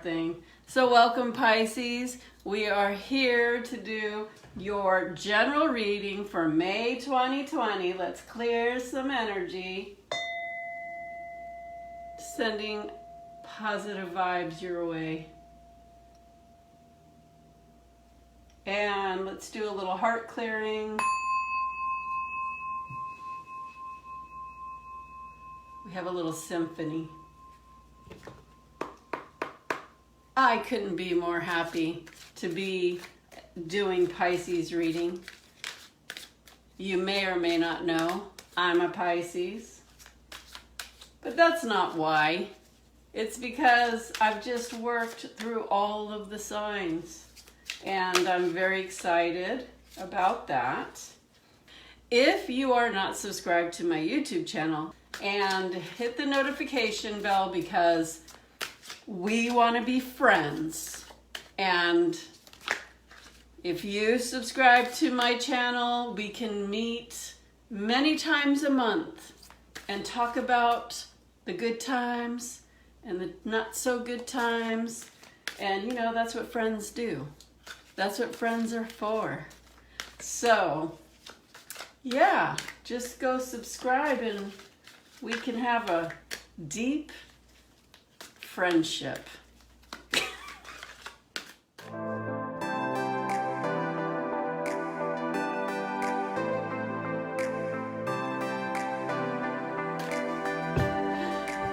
thing. So welcome, Pisces. We are here to do your general reading for May 2020. Let's clear some energy. Sending positive vibes your way. And let's do a little heart clearing. We have a little symphony. I couldn't be more happy to be doing Pisces reading. You may or may not know I'm a Pisces, but that's not why. It's because I've just worked through all of the signs, and I'm very excited about that. If you are not subscribed to my YouTube channel, and hit the notification bell, because we want to be friends. And if you subscribe to my channel, we can meet many times a month and talk about the good times and the not so good times. And you know, that's what friends do. That's what friends are for. So yeah, just go subscribe and we can have a deep friendship.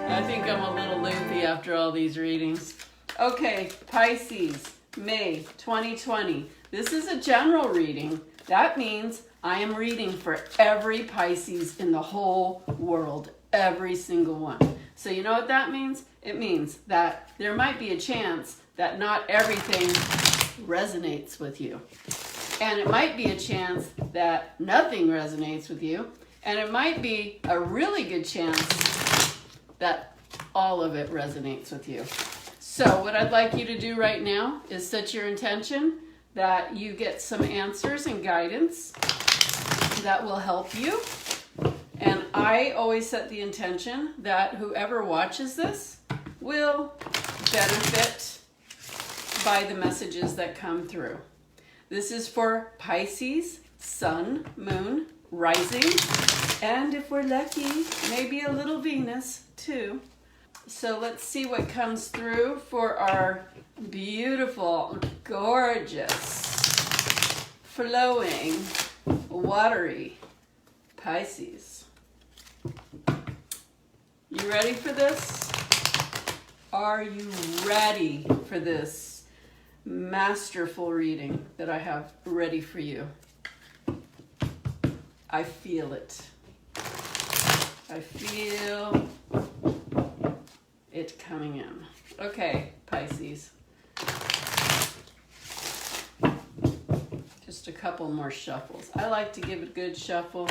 I think I'm a little loopy after all these readings. Okay, Pisces, May 2020. This is a general reading. That means I am reading for every Pisces in the whole world, every single one. So you know what that means? It means that there might be a chance that not everything resonates with you. And it might be a chance that nothing resonates with you. And it might be a really good chance that all of it resonates with you. So what I'd like you to do right now is set your intention that you get some answers and guidance that will help you. And I always set the intention that whoever watches this will benefit by the messages that come through. This is for Pisces, Sun, Moon, Rising, and if we're lucky, maybe a little Venus too. So let's see what comes through for our beautiful, gorgeous, flowing, watery Pisces. You ready for this? Are you ready for this masterful reading that I have ready for you? I feel it. I feel it coming in. Okay, Pisces. Just a couple more shuffles. I like to give it a good shuffle.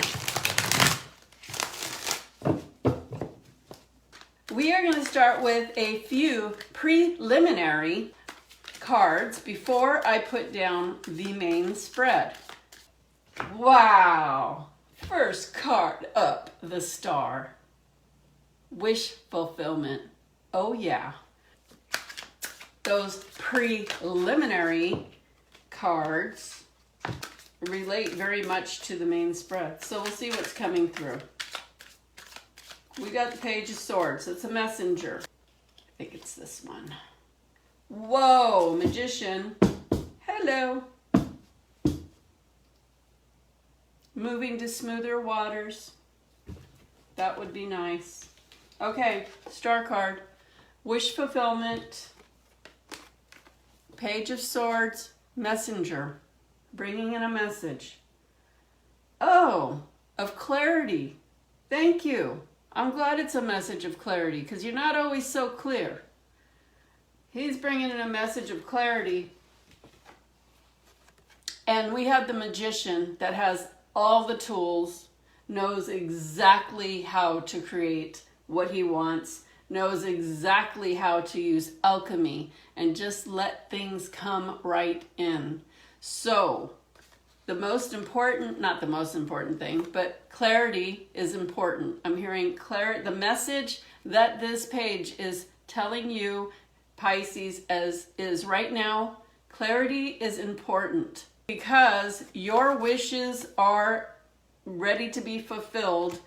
We are going to start with a few preliminary cards before I put down the main spread. Wow! First card up, the Star. Wish fulfillment. Oh yeah. Those preliminary cards relate very much to the main spread. So we'll see what's coming through. We got the Page of Swords. It's a messenger. I think it's this one. Whoa, Magician. Hello. Moving to smoother waters. That would be nice. Okay, Star card. Wish fulfillment. Page of Swords. Messenger. Bringing in a message. Oh, of clarity. Thank you. I'm glad it's a message of clarity, because you're not always so clear. He's bringing in a message of clarity. And we have the Magician that has all the tools, knows exactly how to create what he wants, knows exactly how to use alchemy, and just let things come right in. So, the most important, not the most important thing, but clarity is important. I'm hearing the message that this page is telling you, Pisces, as is right now, clarity is important because your wishes are ready to be fulfilled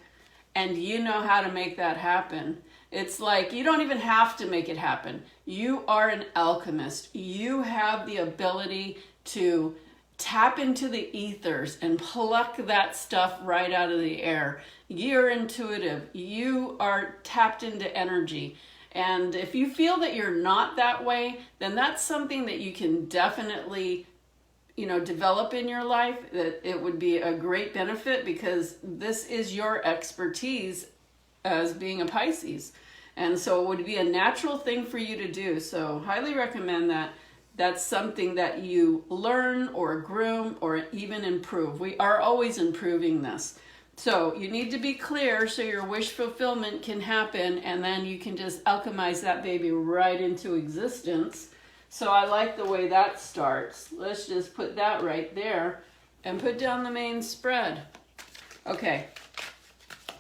and you know how to make that happen. It's like you don't even have to make it happen. You are an alchemist. You have the ability to tap into the ethers and pluck that stuff right out of the air. You're intuitive. You are tapped into energy. And if you feel that you're not that way, then that's something that you can definitely, develop in your life. That it would be a great benefit because this is your expertise as being a Pisces. And so it would be a natural thing for you to do. So highly recommend that. That's something that you learn or groom or even improve. We are always improving this. So you need to be clear so your wish fulfillment can happen, and then you can just alchemize that baby right into existence. So I like the way that starts. Let's just put that right there and put down the main spread. Okay,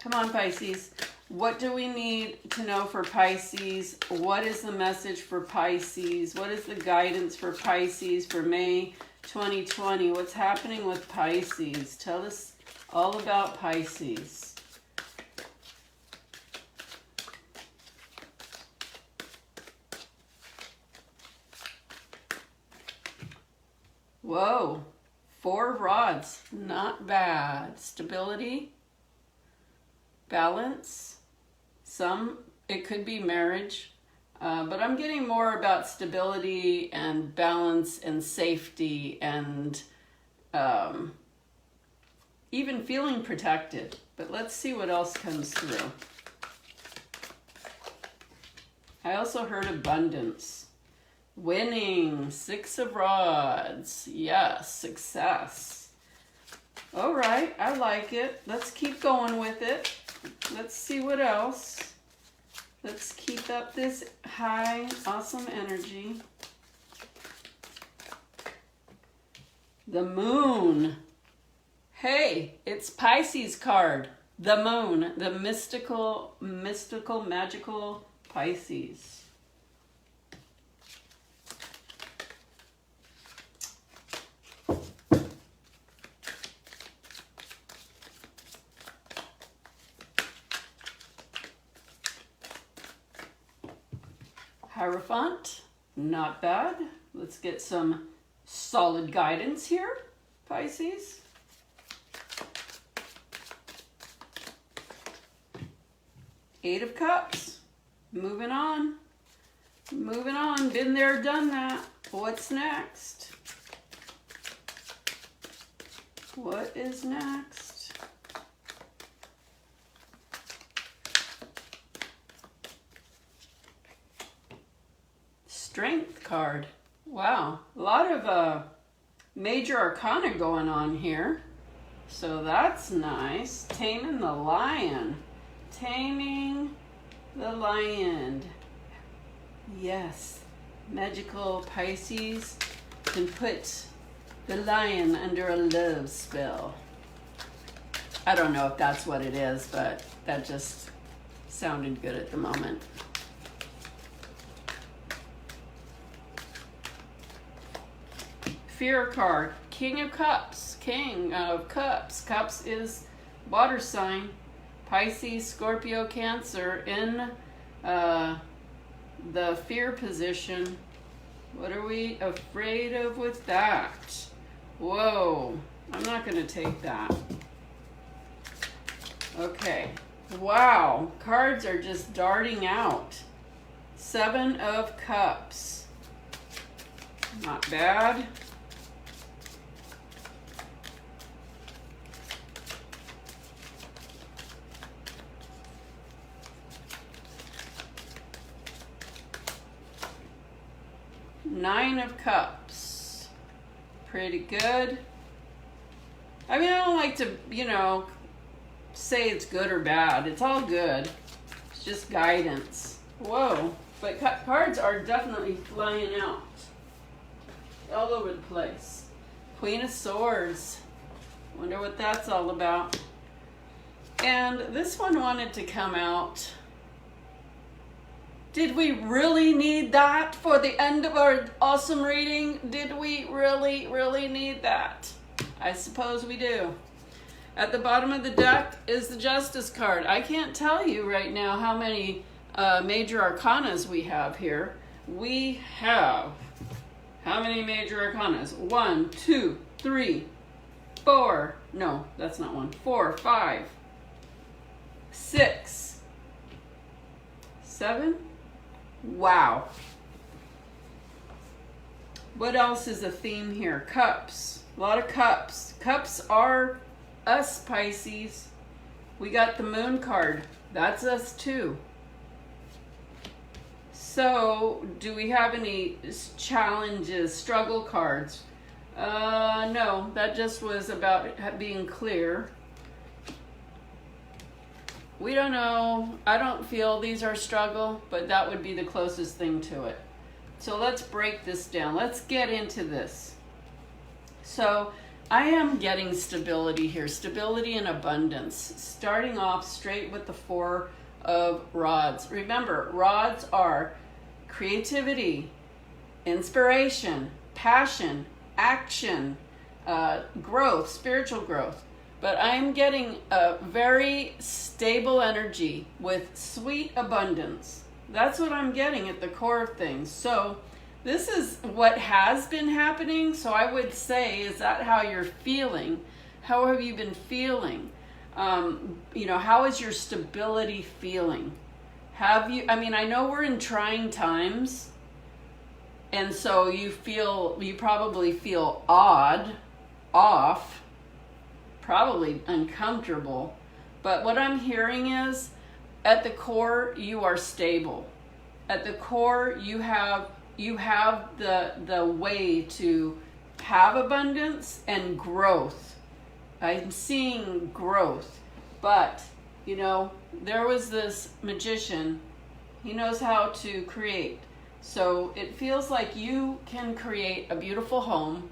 come on, Pisces. What do we need to know for Pisces? What is the message for Pisces? What is the guidance for Pisces for May 2020? What's happening with Pisces? Tell us all about Pisces. Whoa, 4 rods, not bad. Stability, balance. It could be marriage, but I'm getting more about stability and balance and safety and even feeling protected. But let's see what else comes through. I also heard abundance. Winning, 6 of rods. Yes, success. All right, I like it. Let's keep going with it. Let's see what else. Let's keep up this high, awesome energy. The moon. Hey, it's Pisces card. The moon, the mystical, magical Pisces. Hierophant, not bad. Let's get some solid guidance here, Pisces. Eight of Cups, moving on. Moving on, been there, done that. What's next? What is next? Strength card. Wow, a lot of major arcana going on here. So that's nice. Taming the lion. Taming the lion. Yes, magical Pisces can put the lion under a love spell. I don't know if that's what it is, but that just sounded good at the moment. Fear card, King of Cups, King of Cups. Cups is water sign. Pisces, Scorpio, Cancer in the fear position. What are we afraid of with that? Whoa, I'm not going to take that. Okay, wow, cards are just darting out. 7 of Cups. Not bad. Nine of Cups. Pretty good. I mean, I don't like to, say it's good or bad. It's all good. It's just guidance. Whoa. But cards are definitely flying out. All over the place. Queen of Swords. Wonder what that's all about. And this one wanted to come out Did we really need that for the end of our awesome reading? Did we really, really need that? I suppose we do. At the bottom of the deck is the Justice card. I can't tell you right now how many major arcanas we have here. We have, how many major arcanas? 1, 2, 3, 4. No, that's not one. 4, 5, 6, 7. Wow. What else is a theme here? Cups. A lot of cups. Cups are us, Pisces. We got the Moon card. That's us too. So, do we have any challenges, struggle cards? No, that just was about being clear. We don't know. I don't feel these are struggle, but that would be the closest thing to it. So let's break this down. Let's get into this. So I am getting stability here, stability and abundance, starting off straight with the 4 of Rods. Remember, rods are creativity, inspiration, passion, action, growth, spiritual growth. But I'm getting a very stable energy with sweet abundance. That's what I'm getting at the core of things. So this is what has been happening. So I would say, is that how you're feeling? How have you been feeling? How is your stability feeling? I know we're in trying times. And so you probably feel off, probably uncomfortable. But what I'm hearing is, at the core, you are stable. At the core, you have the way to have abundance and growth. I'm seeing growth. But, there was this magician. He knows how to create. So it feels like you can create a beautiful home.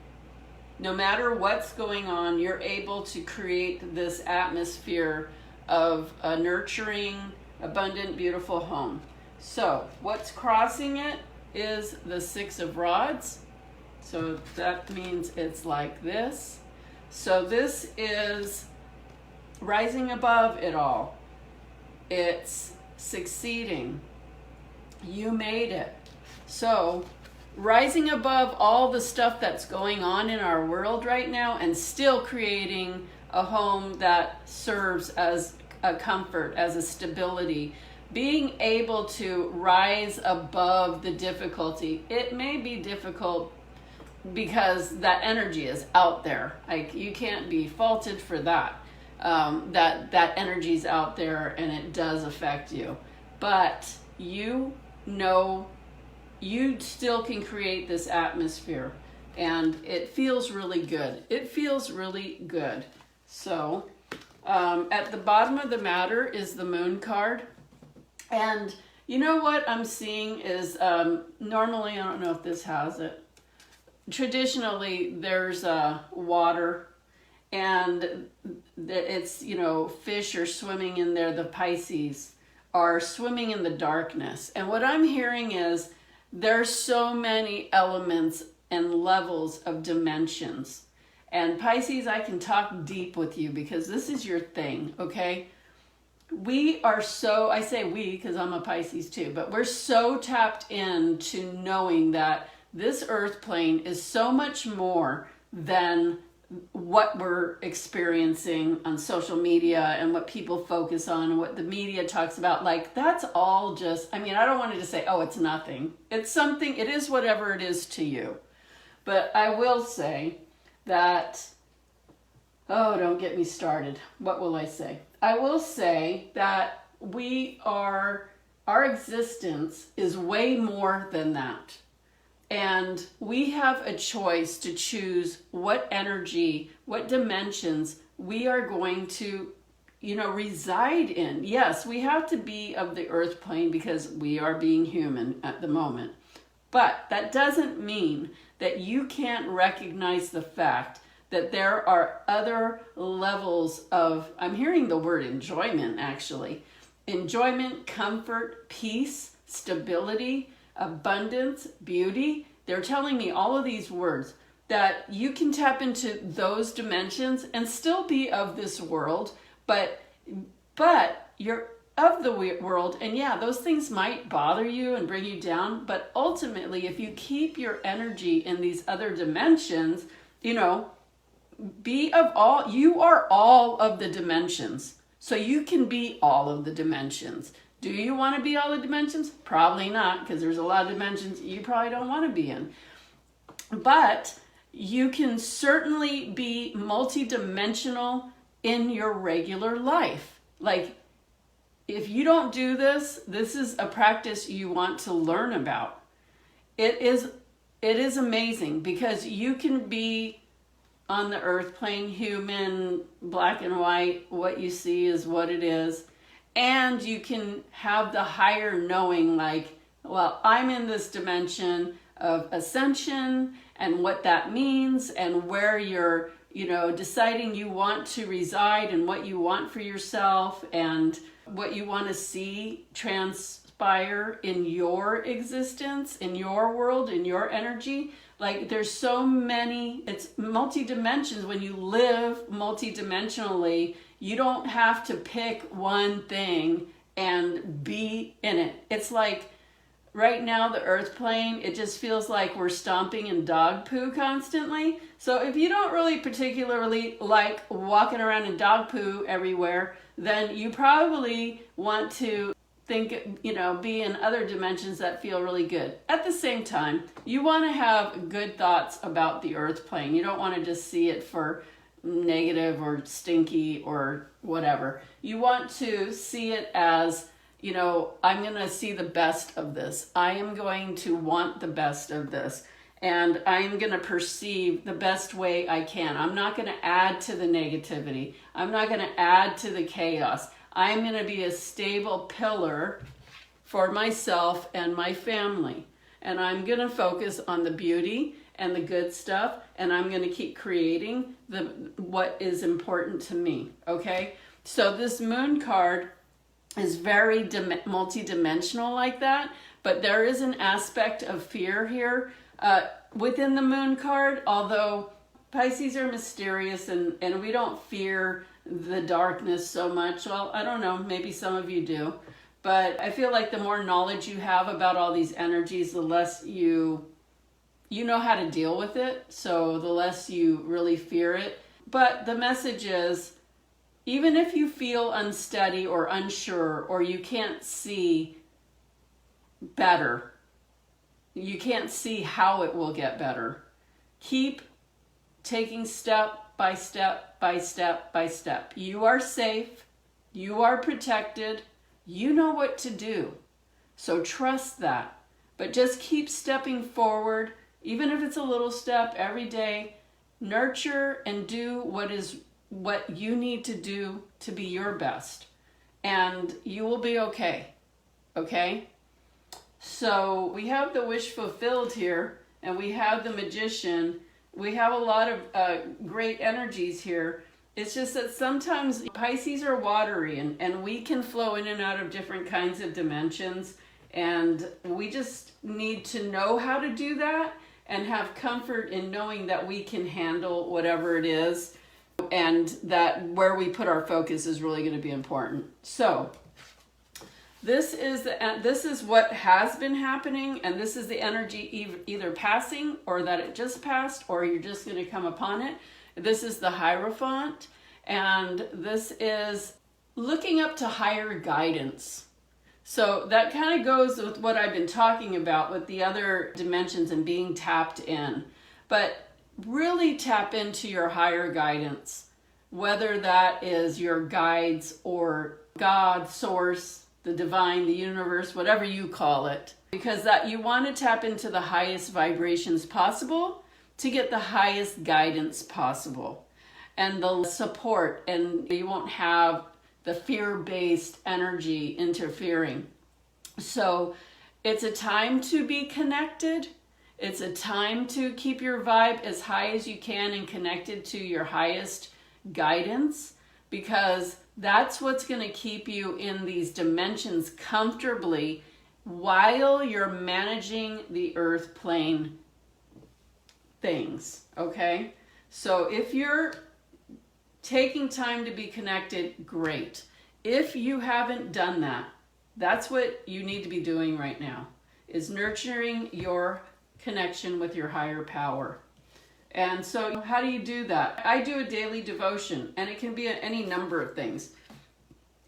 No matter what's going on, you're able to create this atmosphere of a nurturing, abundant, beautiful home. So what's crossing it is the 6 of Rods. So that means it's like this. So this is rising above it all. It's succeeding. You made it. So rising above all the stuff that's going on in our world right now and still creating a home that serves as a comfort, as a stability, being able to rise above the difficulty. It may be difficult because that energy is out there. You can't be faulted for that. That energy's out there and it does affect you. But you still can create this atmosphere, and it feels really good. It feels really good. So at the bottom of the matter is the Moon card. And you know what I'm seeing is, normally, I don't know if this has it, traditionally there's water, and it's, fish are swimming in there. The Pisces are swimming in the darkness. And what I'm hearing is, there's so many elements and levels of dimensions. And Pisces, I can talk deep with you because this is your thing, okay? I say we because I'm a Pisces too, but we're so tapped into knowing that this earth plane is so much more than what we're experiencing on social media and what people focus on and what the media talks about. Like, that's all just, I don't want to just say, oh, it's nothing. It's something, it is whatever it is to you. But I will say that, oh, don't get me started. What will I say? I will say that our existence is way more than that. And we have a choice to choose what energy, what dimensions we are going to, reside in. Yes, we have to be of the earth plane because we are being human at the moment. But that doesn't mean that you can't recognize the fact that there are other levels of, I'm hearing the word enjoyment actually. Enjoyment, comfort, peace, stability, abundance, beauty. They're telling me all of these words that you can tap into those dimensions and still be of this world, but you're of the world, and yeah, those things might bother you and bring you down, but ultimately, if you keep your energy in these other dimensions, you know, you are all of the dimensions. So you can be all of the dimensions. Do you want to be all the dimensions? Probably not, because there's a lot of dimensions you probably don't want to be in. But you can certainly be multidimensional in your regular life. Like, if you don't do this, this is a practice you want to learn about. It is amazing, because you can be on the earth plane, human, black and white, what you see is what it is. And you can have the higher knowing, like, well, I'm in this dimension of ascension and what that means, and where you're, you know, deciding you want to reside and what you want for yourself and what you want to see transpire in your existence, in your world, in your energy. Like, there's so many, it's multi-dimensions. When you live multi-dimensionally, you don't have to pick one thing and be in it. It's like, right now, the earth plane, it just feels like we're stomping in dog poo constantly. So if you don't really particularly like walking around in dog poo everywhere, then you probably want to think, you know, be in other dimensions that feel really good. At the same time, you want to have good thoughts about the earth plane. You don't want to just see it for negative or stinky or whatever. You want to see it as, you know, I'm going to see the best of this. I am going to want the best of this. And I'm going to perceive the best way I can. I'm not going to add to the negativity. I'm not going to add to the chaos. I'm going to be a stable pillar for myself and my family. And I'm going to focus on the beauty and the good stuff. And I'm going to keep creating what is important to me. Okay? So this moon card is very multi-dimensional like that. But there is an aspect of fear here within the moon card. Although Pisces are mysterious and we don't fear the darkness so much. Well, I don't know, maybe some of you do, but I feel like the more knowledge you have about all these energies, the less you know how to deal with it, so the less you really fear it. But the message is, even if you feel unsteady or unsure, or you can't see better, you can't see how it will get better, keep taking step by step by step by step. You are safe. You are protected. You know what to do. So trust that. But just keep stepping forward, even if it's a little step every day. Nurture and do what you need to do to be your best. And you will be okay. Okay? So we have the wish fulfilled here, and we have the magician. We have a lot of great energies here. It's just that sometimes Pisces are watery, and we can flow in and out of different kinds of dimensions. And we just need to know how to do that and have comfort in knowing that we can handle whatever it is, and that where we put our focus is really going to be important. So this is what has been happening, and this is the energy either passing, or that it just passed, or you're just going to come upon it. This is the Hierophant, and this is looking up to higher guidance. So that kind of goes with what I've been talking about with the other dimensions and being tapped in. But really tap into your higher guidance, whether that is your guides or God, source, the divine, the universe, whatever you call it, because that you want to tap into the highest vibrations possible to get the highest guidance possible and the support, and you won't have the fear-based energy interfering. So it's a time to be connected. It's a time to keep your vibe as high as you can and connected to your highest guidance, because that's what's going to keep you in these dimensions comfortably while you're managing the earth plane things, okay? So if you're taking time to be connected, great. If you haven't done that, that's what you need to be doing right now, is nurturing your connection with your higher power. And so how do you do that? I do a daily devotion, and it can be any number of things.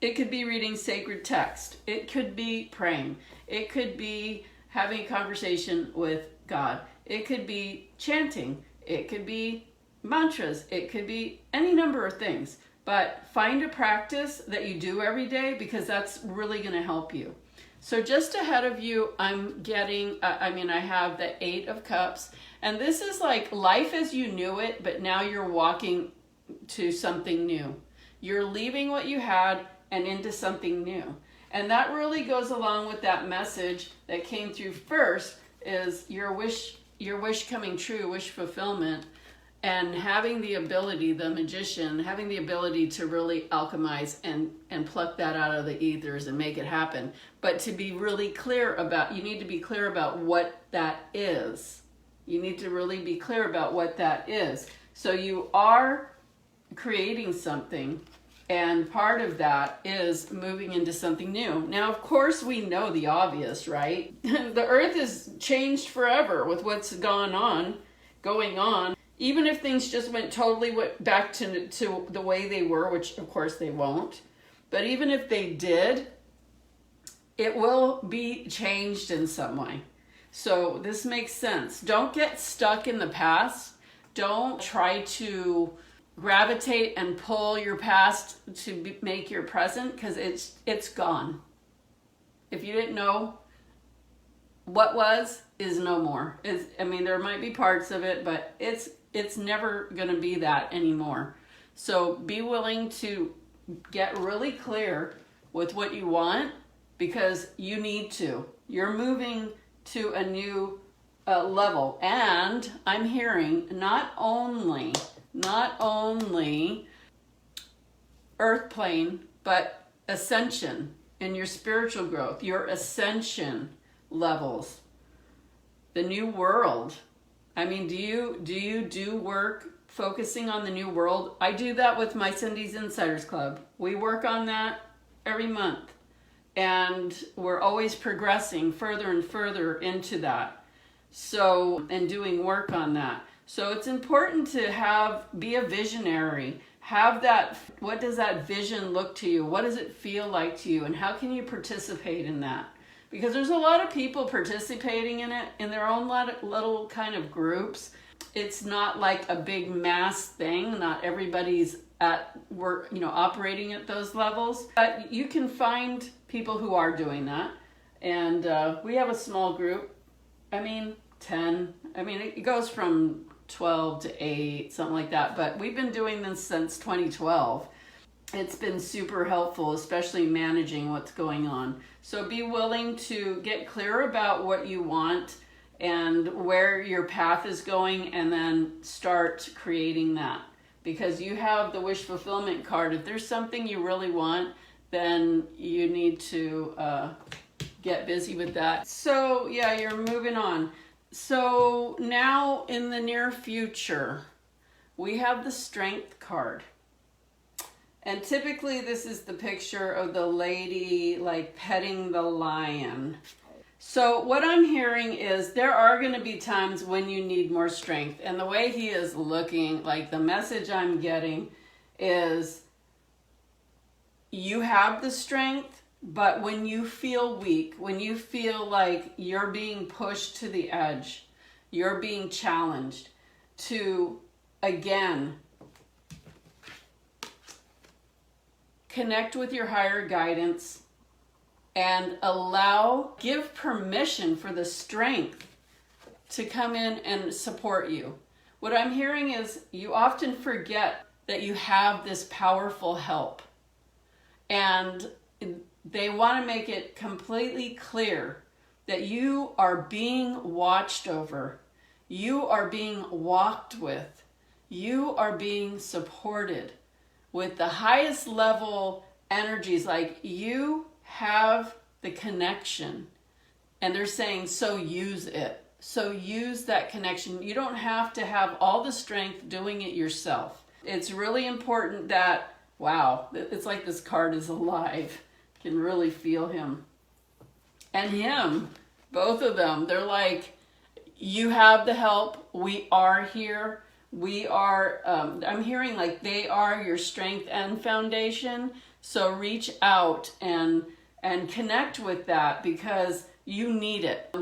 It could be reading sacred text. It could be praying. It could be having a conversation with God. It could be chanting. It could be mantras. It could be any number of things. But find a practice that you do every day, because that's really going to help you. So just ahead of you, I'm getting, I have the 8 of Cups. And this is like life as you knew it, but now you're walking to something new. You're leaving what you had and into something new. And that really goes along with that message that came through first, is your wish coming true, wish fulfillment, and having the ability, the magician, having the ability to really alchemize and pluck that out of the ethers and make it happen. But to be really clear about, you need to be clear about what that is. You need to really be clear about what that is. So you are creating something, and part of that is moving into something new. Now, of course, we know the obvious, right? The earth has changed forever with what's going on. Even if things just went totally back to the way they were, which of course they won't. But even if they did, it will be changed in some way. So this makes sense. Don't get stuck in the past. Don't try to gravitate and pull your past to make your present, because it's gone. If you didn't know, what was is no more. There might be parts of it, but it's never going to be that anymore. So be willing to get really clear with what you want, because you need to. You're moving to a new level. And I'm hearing not only earth plane, but ascension in your spiritual growth, your ascension levels, the new world. Do you do work focusing on the new world? I do that with my Cindy's Insiders Club. We work on that every month, and we're always progressing further and further into that. So, and doing work on that. So it's important to be a visionary. Have that, what does that vision look to you? What does it feel like to you? And how can you participate in that? Because there's a lot of people participating in it in their own little kind of groups. It's not like a big mass thing. Not everybody's at work, operating at those levels. But you can find people who are doing that. And we have a small group. 10. It goes from 12 to 8, something like that. But we've been doing this since 2012. It's been super helpful, especially managing what's going on. So be willing to get clear about what you want and where your path is going, and then start creating that. Because you have the wish fulfillment card. If there's something you really want, then you need to get busy with that. So yeah, you're moving on. So now in the near future, we have the Strength card. And typically this is the picture of the lady like petting the lion. So what I'm hearing is there are going to be times when you need more strength. And the way he is looking, like the message I'm getting is you have the strength, but when you feel weak, when you feel like you're being pushed to the edge, you're being challenged to, again, connect with your higher guidance and give permission for the strength to come in and support you. What I'm hearing is you often forget that you have this powerful help, and they want to make it completely clear that you are being watched over, you are being walked with, you are being supported with the highest level energies. Like you have the connection And they're saying, so use it. So use that connection. You don't have to have all the strength doing it yourself. It's really important that, wow, it's like this card is alive. You can really feel him. And him, both of them, they're like, you have the help. We are here. We are, I'm hearing like they are your strength and foundation. So reach out and connect with that because you need it.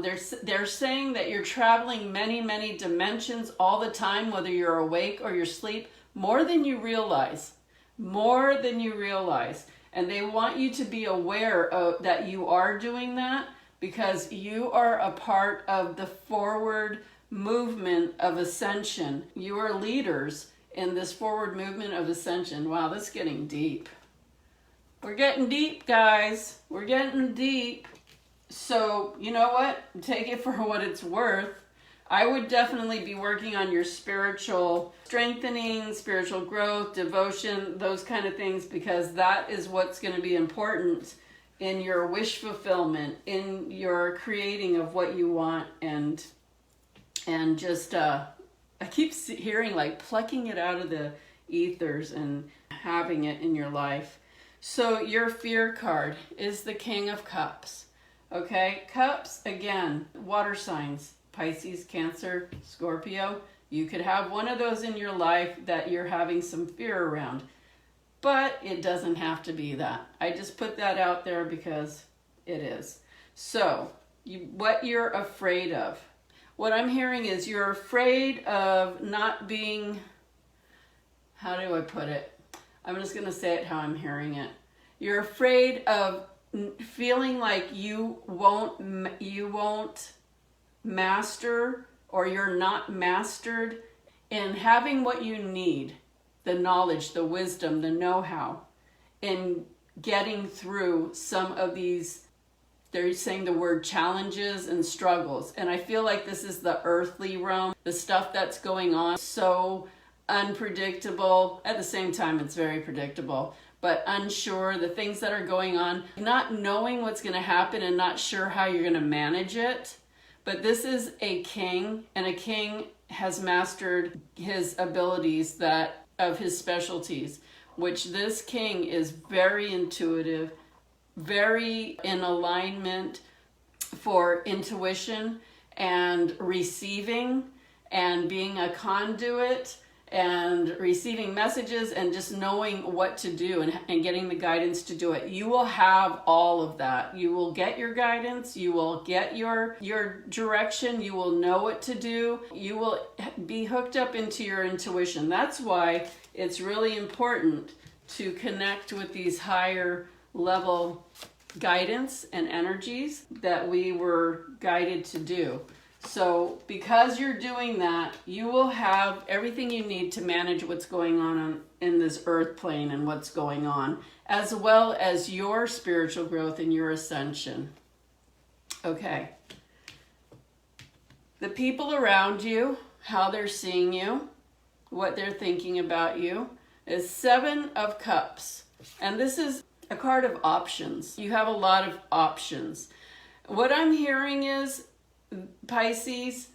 They're saying that you're traveling many, many dimensions all the time, whether you're awake or you're asleep, more than you realize. More than you realize. And they want you to be aware of that you are doing that because you are a part of the forward movement of ascension. You are leaders in this forward movement of ascension. Wow, that's getting deep. We're getting deep, guys. We're getting deep. So, you know what? Take it for what it's worth. I would definitely be working on your spiritual strengthening, spiritual growth, devotion, those kind of things, because that is what's going to be important in your wish fulfillment, in your creating of what you want, and just, I keep hearing like plucking it out of the ethers and having it in your life. So your fear card is the King of Cups. Okay, Cups, again, water signs, Pisces, Cancer, Scorpio. You could have one of those in your life that you're having some fear around, but it doesn't have to be that. I just put that out there because it is. So, what you're afraid of. What I'm hearing is you're afraid of not being, how do I put it? I'm just going to say it how I'm hearing it. You're afraid of feeling like you won't master, or you're not mastered in having what you need, the knowledge, the wisdom, the know-how, in getting through some of these, they're saying the word challenges and struggles. And I feel like this is the earthly realm, the stuff that's going on, so unpredictable. At the same time, it's very predictable, but unsure, the things that are going on, not knowing what's going to happen and not sure how you're going to manage it. But this is a king, and a king has mastered his abilities, that of his specialties, which this king is very intuitive, very in alignment for intuition and receiving and being a conduit and receiving messages and just knowing what to do and getting the guidance to do it. You will have all of that. You will get your guidance. You will get your direction. You will know what to do. You will be hooked up into your intuition. That's why it's really important to connect with these higher level guidance and energies that we were guided to do. So because you're doing that, you will have everything you need to manage what's going on in this earth plane and what's going on, as well as your spiritual growth and your ascension. Okay. The people around you, how they're seeing you, what they're thinking about you, is Seven of Cups. And this is a card of options. You have a lot of options. What I'm hearing is, Pisces,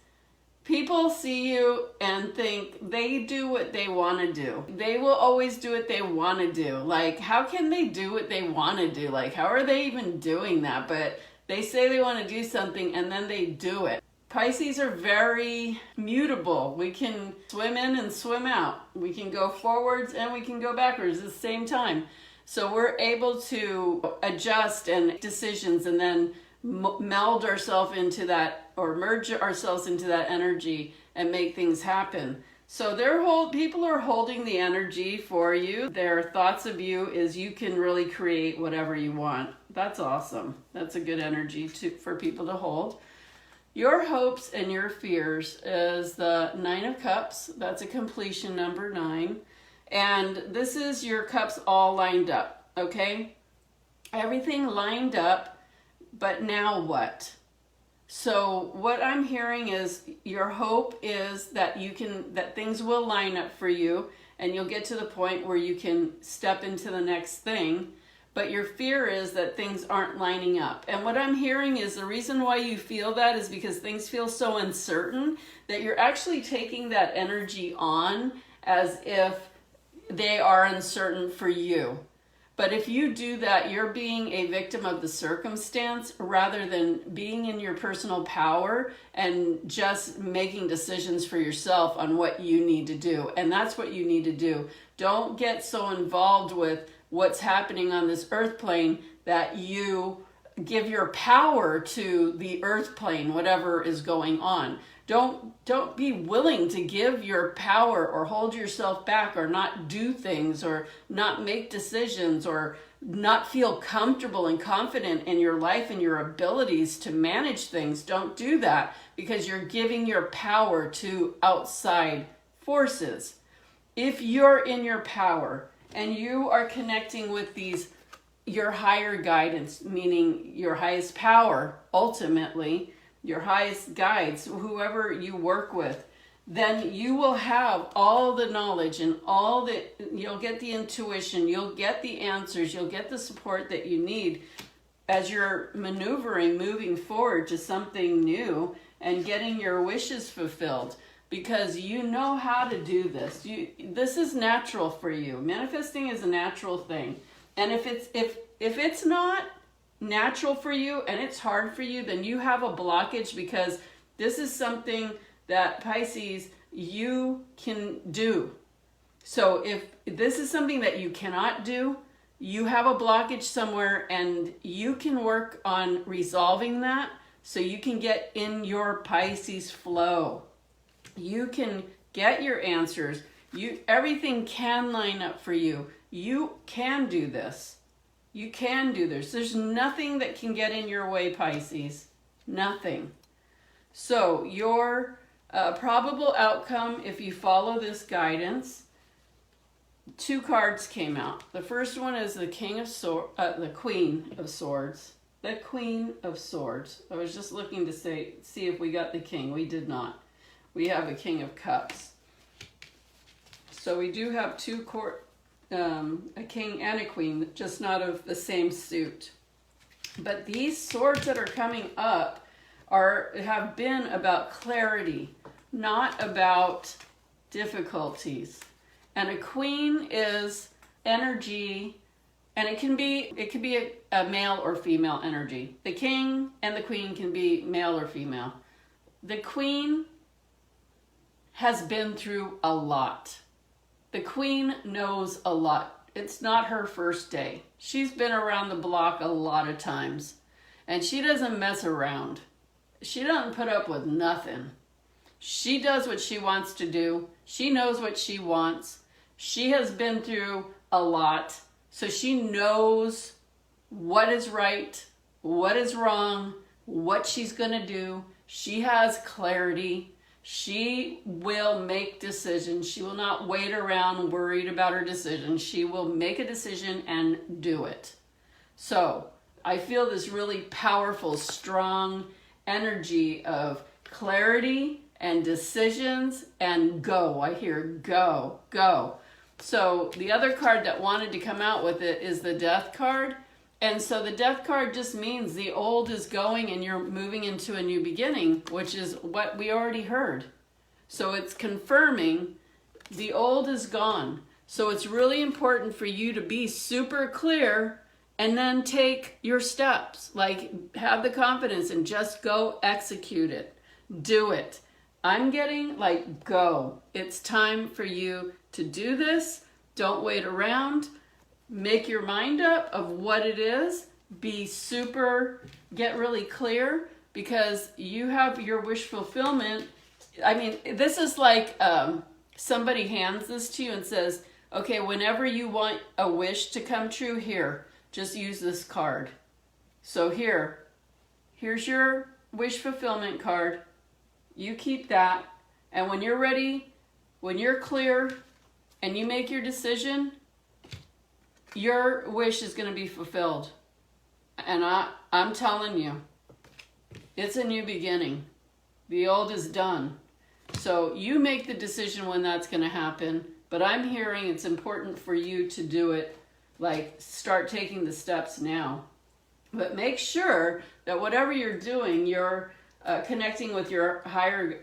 people see you and think they do what they want to do. They will always do what they want to do. Like, how can they do what they want to do? Like, how are they even doing that? But they say they want to do something and then they do it. Pisces are very mutable. We can swim in and swim out. We can go forwards and we can go backwards at the same time. So we're able to adjust and decisions and then meld ourselves into that, or merge ourselves into that energy and make things happen. So people are holding the energy for you. Their thoughts of you is you can really create whatever you want. That's awesome. That's a good energy for people to hold. Your hopes and your fears is the Nine of Cups. That's a completion number 9. And this is your cups all lined up, okay? Everything lined up. But now what? So what I'm hearing is your hope is that that things will line up for you and you'll get to the point where you can step into the next thing. but your fear is that things aren't lining up. And what I'm hearing is the reason why you feel that is because things feel so uncertain that you're actually taking that energy on as if they are uncertain for you. But if you do that, you're being a victim of the circumstance rather than being in your personal power and just making decisions for yourself on what you need to do. And that's what you need to do. Don't get so involved with what's happening on this earth plane that you give your power to the earth plane, whatever is going on. Don't be willing to give your power or hold yourself back or not do things or not make decisions or not feel comfortable and confident in your life and your abilities to manage things. Don't do that because you're giving your power to outside forces. If you're in your power and you are connecting with your higher guidance, meaning your highest power, ultimately, your highest guides, whoever you work with, then you will have all the knowledge and you'll get the intuition, you'll get the answers, you'll get the support that you need as you're maneuvering, moving forward to something new and getting your wishes fulfilled, because you know how to do this. This is natural for you. Manifesting is a natural thing. And if it's not natural for you and it's hard for you, then you have a blockage, because this is something that, Pisces, you can do. So if this is something that you cannot do, you have a blockage somewhere and you can work on resolving that so you can get in your Pisces flow. You can get your answers. Everything can line up for you. You can do this. You can do this. There's nothing that can get in your way, Pisces. Nothing. So your probable outcome, if you follow this guidance, 2 cards came out. The first one is the Queen of Swords. The Queen of Swords. I was just looking to see if we got the King. We did not. We have a King of Cups. So we do have a king and a queen, just not of the same suit. But these swords that are coming up have been about clarity, not about difficulties. And a queen is energy, and it can be a male or female energy. The king and the queen can be male or female. The queen has been through a lot. The queen knows a lot. It's not her first day. She's been around the block a lot of times. And she doesn't mess around. She doesn't put up with nothing. She does what she wants to do. She knows what she wants. She has been through a lot. So she knows what is right, what is wrong, what she's going to do. She has clarity. She will make decisions. She will not wait around worried about her decision. She will make a decision and do it. So I feel this really powerful, strong energy of clarity and decisions and go. I hear go, go. So the other card that wanted to come out with it is the Death card. And so the Death card just means the old is going and you're moving into a new beginning, which is what we already heard. So it's confirming the old is gone. So it's really important for you to be super clear and then take your steps. Like, have the confidence and just go execute it. Do it. I'm getting like, go. It's time for you to do this. Don't wait around. Make your mind up of what it is. Get really clear, because you have your wish fulfillment. I mean, this is like somebody hands this to you and says, okay, whenever you want a wish to come true, here, just use this card. So here's your wish fulfillment card. You keep that. And when you're ready, when you're clear and you make your decision, your wish is going to be fulfilled. And I'm telling you, it's a new beginning. The old is done. So you make the decision when that's going to happen. But I'm hearing it's important for you to do it like start taking the steps now. But make sure that whatever you're doing, you're connecting with your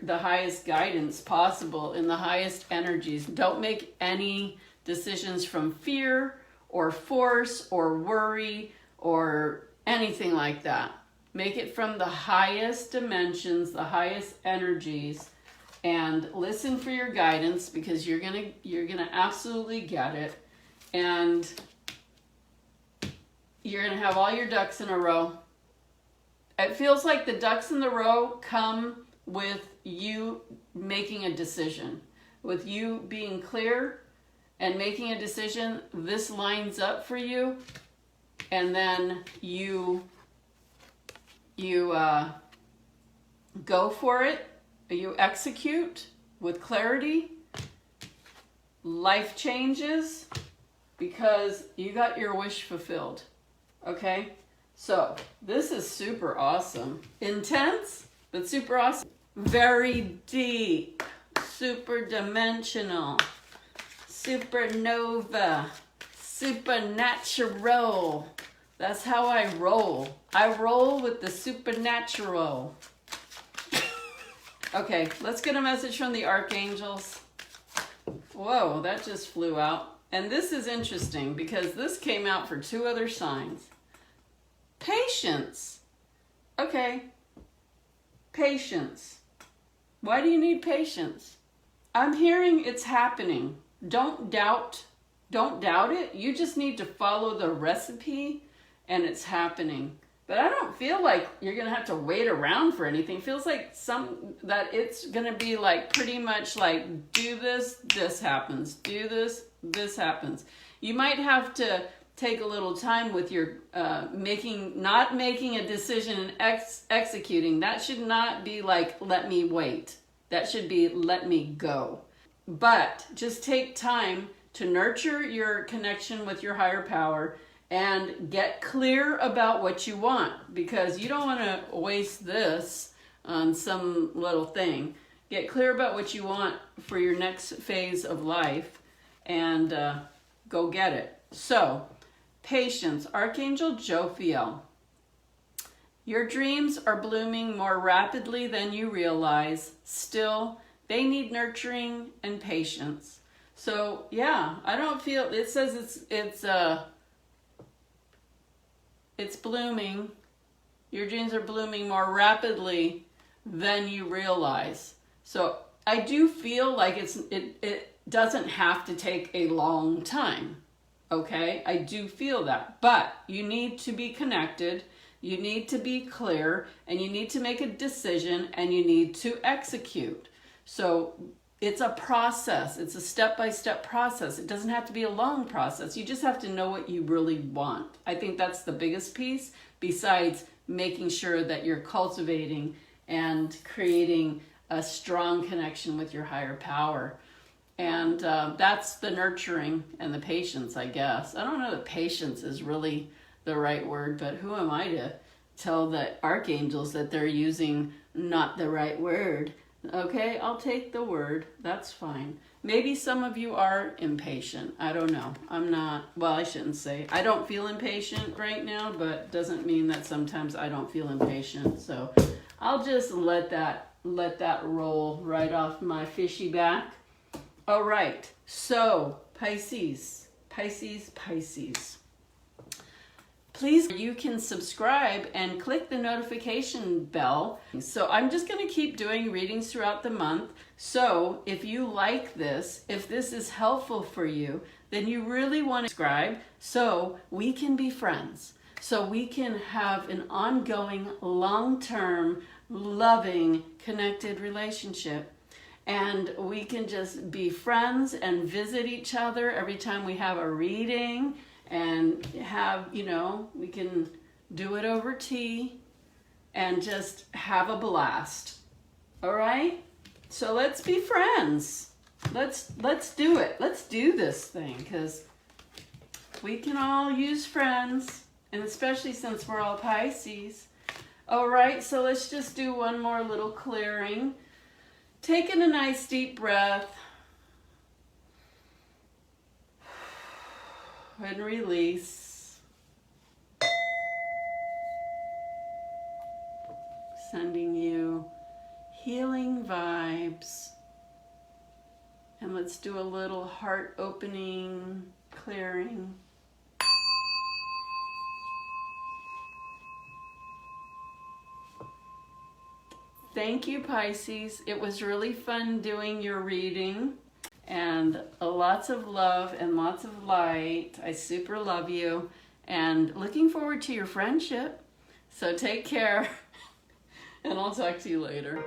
the highest guidance possible in the highest energies. Don't make any decisions from fear or force or worry or anything like that. Make it from the highest dimensions, the highest energies, and listen for your guidance, because you're gonna absolutely get it, and you're gonna have all your ducks in a row. It feels like the ducks in the row come with you making a decision, with you being clear and making a decision. This lines up for you, and then you go for it. You execute with clarity. Life changes because you got your wish fulfilled. Okay? So, this is super awesome. Intense, but super awesome. Very deep, super dimensional, supernova, supernatural. That's how I roll. I roll with the supernatural. Okay, let's get a message from the archangels. Whoa, that just flew out. And this is interesting because this came out for 2 other signs. Patience. Okay. Patience. Why do you need patience? I'm hearing it's happening. Don't doubt it. You just need to follow the recipe and it's happening. But I don't feel like you're going to have to wait around for anything. It feels like that it's going to be like pretty much like, do this, this happens. Do this, this happens. You might have to take a little time with your not making a decision and executing. That should not be like, let me wait. That should be, let me go. But just take time to nurture your connection with your higher power and get clear about what you want, because you don't want to waste this on some little thing. Get clear about what you want for your next phase of life and go get it. So, patience, Archangel Jophiel. Your dreams are blooming more rapidly than you realize. Still, they need nurturing and patience. So, yeah, I don't feel, it says it's blooming. Your dreams are blooming more rapidly than you realize. So I do feel like it doesn't have to take a long time. Okay? I do feel that. But you need to be connected. You need to be clear. And you need to make a decision. And you need to execute. So it's a process. It's a step-by-step process. It doesn't have to be a long process. You just have to know what you really want. I think that's the biggest piece, besides making sure that you're cultivating and creating a strong connection with your higher power. And that's the nurturing and the patience, I guess. I don't know that patience is really the right word, but who am I to tell the archangels that they're using not the right word? Okay, I'll take the word. That's fine. Maybe some of you are impatient. I don't know. I'm not, well, I shouldn't say. I don't feel impatient right now, but doesn't mean that sometimes I don't feel impatient. So I'll just let that roll right off my fishy back. All right. So Pisces. Please, you can subscribe and click the notification bell. So I'm just going to keep doing readings throughout the month. So if you like this, if this is helpful for you, then you really want to subscribe so we can be friends. So we can have an ongoing, long-term, loving, connected relationship. And we can just be friends and visit each other every time we have a reading. And have, we can do it over tea and just have a blast. All right? So let's be friends. Let's do it. Let's do this thing, because we can all use friends, and especially since we're all Pisces. All right, so let's just do one more little clearing. Taking a nice deep breath. ahead and release. Sending you healing vibes. And let's do a little heart opening, clearing. Thank you, Pisces. It was really fun doing your reading. And lots of love and lots of light. I super love you. And looking forward to your friendship. So take care. And I'll talk to you later.